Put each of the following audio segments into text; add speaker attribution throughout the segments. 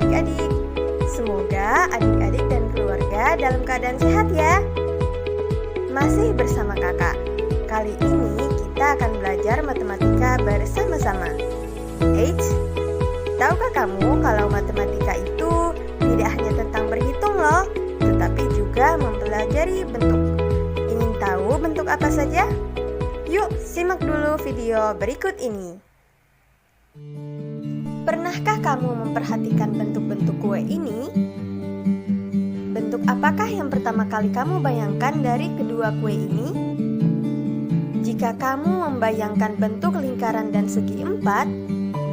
Speaker 1: adik-adik. Semoga adik-adik dan keluarga dalam keadaan sehat ya. Masih bersama kakak. Kali ini kita akan belajar matematika bersama-sama. Eits, tahukah kamu kalau matematika itu tidak hanya tentang berhitung loh, tetapi juga mempelajari bentuk. Ingin tahu bentuk apa saja? Yuk simak dulu video berikut ini. Pernahkah kamu memperhatikan bentuk-bentuk kue ini? Bentuk apakah yang pertama kali kamu bayangkan dari kedua kue ini? Jika kamu membayangkan bentuk lingkaran dan segi empat,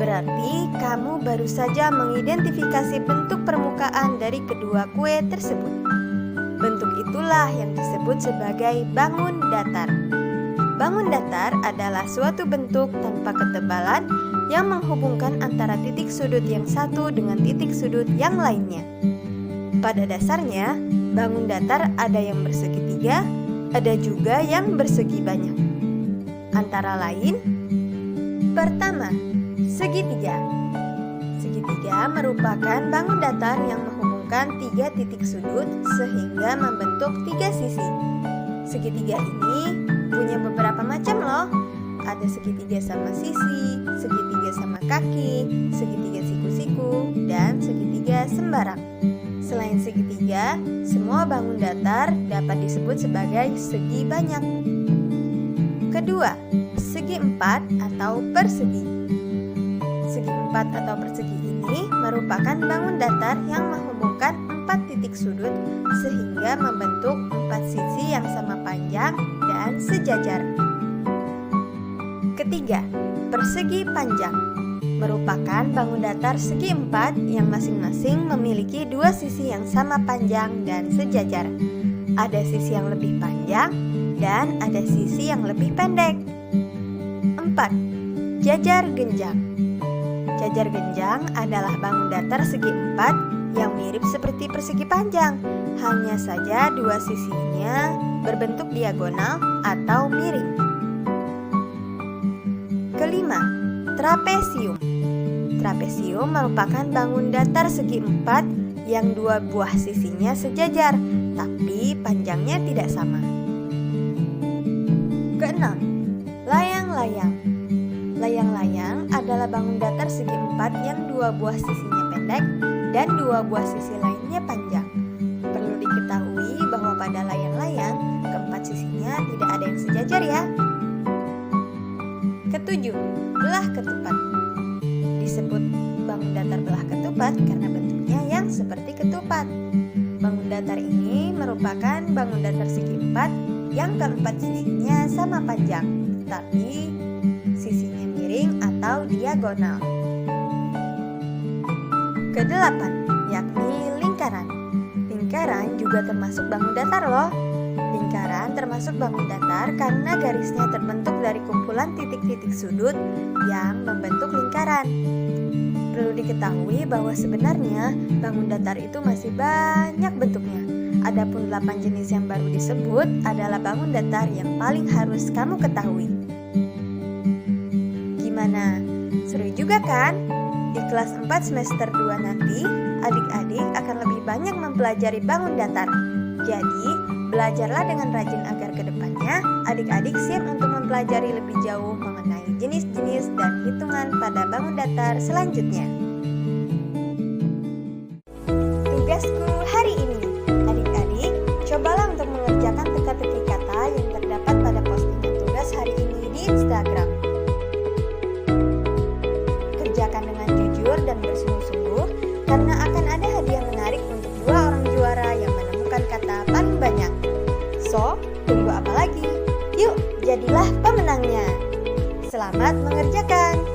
Speaker 1: berarti kamu baru saja mengidentifikasi bentuk permukaan dari kedua kue tersebut. Bentuk itulah yang disebut sebagai bangun datar. Bangun datar adalah suatu bentuk tanpa ketebalan yang menghubungkan antara titik sudut yang satu dengan titik sudut yang lainnya. Pada dasarnya, bangun datar ada yang bersegi tiga, ada juga yang bersegi banyak. Antara lain, pertama, segitiga. Segitiga merupakan bangun datar yang menghubungkan tiga titik sudut sehingga membentuk tiga sisi. Segitiga ini punya beberapa macam loh. Ada segitiga sama sisi, segitiga sama kaki, segitiga siku-siku, dan segitiga sembarang. Selain segitiga, semua bangun datar dapat disebut sebagai segi banyak. Kedua, segi empat atau persegi. Segi empat atau persegi ini merupakan bangun datar yang menghubungkan empat titik sudut sehingga membentuk empat sisi yang sama panjang dan sejajar. Ketiga, persegi panjang merupakan bangun datar segi empat yang masing-masing memiliki dua sisi yang sama panjang dan sejajar. Ada sisi yang lebih panjang dan ada sisi yang lebih pendek. 4. Jajar genjang. Jajar genjang adalah bangun datar segi empat yang mirip seperti persegi panjang, hanya saja dua sisinya berbentuk diagonal atau miring. Kelima, trapesium. Trapesium merupakan bangun datar segi empat yang dua buah sisinya sejajar, tapi panjangnya tidak sama. Keenam, layang-layang. Layang-layang adalah bangun datar segi empat yang dua buah sisinya pendek dan dua buah sisi lainnya panjang. Perlu diketahui bahwa pada layang-layang, keempat sisinya tidak ada yang sejajar ya. Ketujuh, belah ketupat. Disebut bangun datar belah ketupat karena bentuknya yang seperti ketupat. Bangun datar ini merupakan bangun datar segi empat yang keempat sisinya sama panjang, tapi sisinya miring atau diagonal. Kedelapan, yakni lingkaran. Lingkaran juga termasuk bangun datar loh. Lingkaran termasuk bangun datar karena garisnya terbentuk dari kumpulan titik-titik sudut yang membentuk lingkaran. Perlu diketahui bahwa sebenarnya bangun datar itu masih banyak bentuknya. Adapun 8 jenis yang baru disebut adalah bangun datar yang paling harus kamu ketahui. Gimana? Seru juga kan? Di kelas 4 semester 2 nanti, adik-adik akan lebih banyak mempelajari bangun datar. Jadi, belajarlah dengan rajin agar kedepannya adik-adik siap untuk mempelajari lebih jauh mengenai jenis-jenis dan hitungan pada bangun datar selanjutnya. Tugasku hari ini, adik-adik, cobalah untuk mengerjakan teka-teki kata yang terdapat pada postingan tugas hari ini di Instagram. Kerjakan dengan jujur dan bersungguh-sungguh karena akan ada hadiah menarik untuk 2 orang juara yang menemukan kata paling banyak. So, tunggu apa lagi? Yuk, jadilah pemenangnya. Selamat mengerjakan.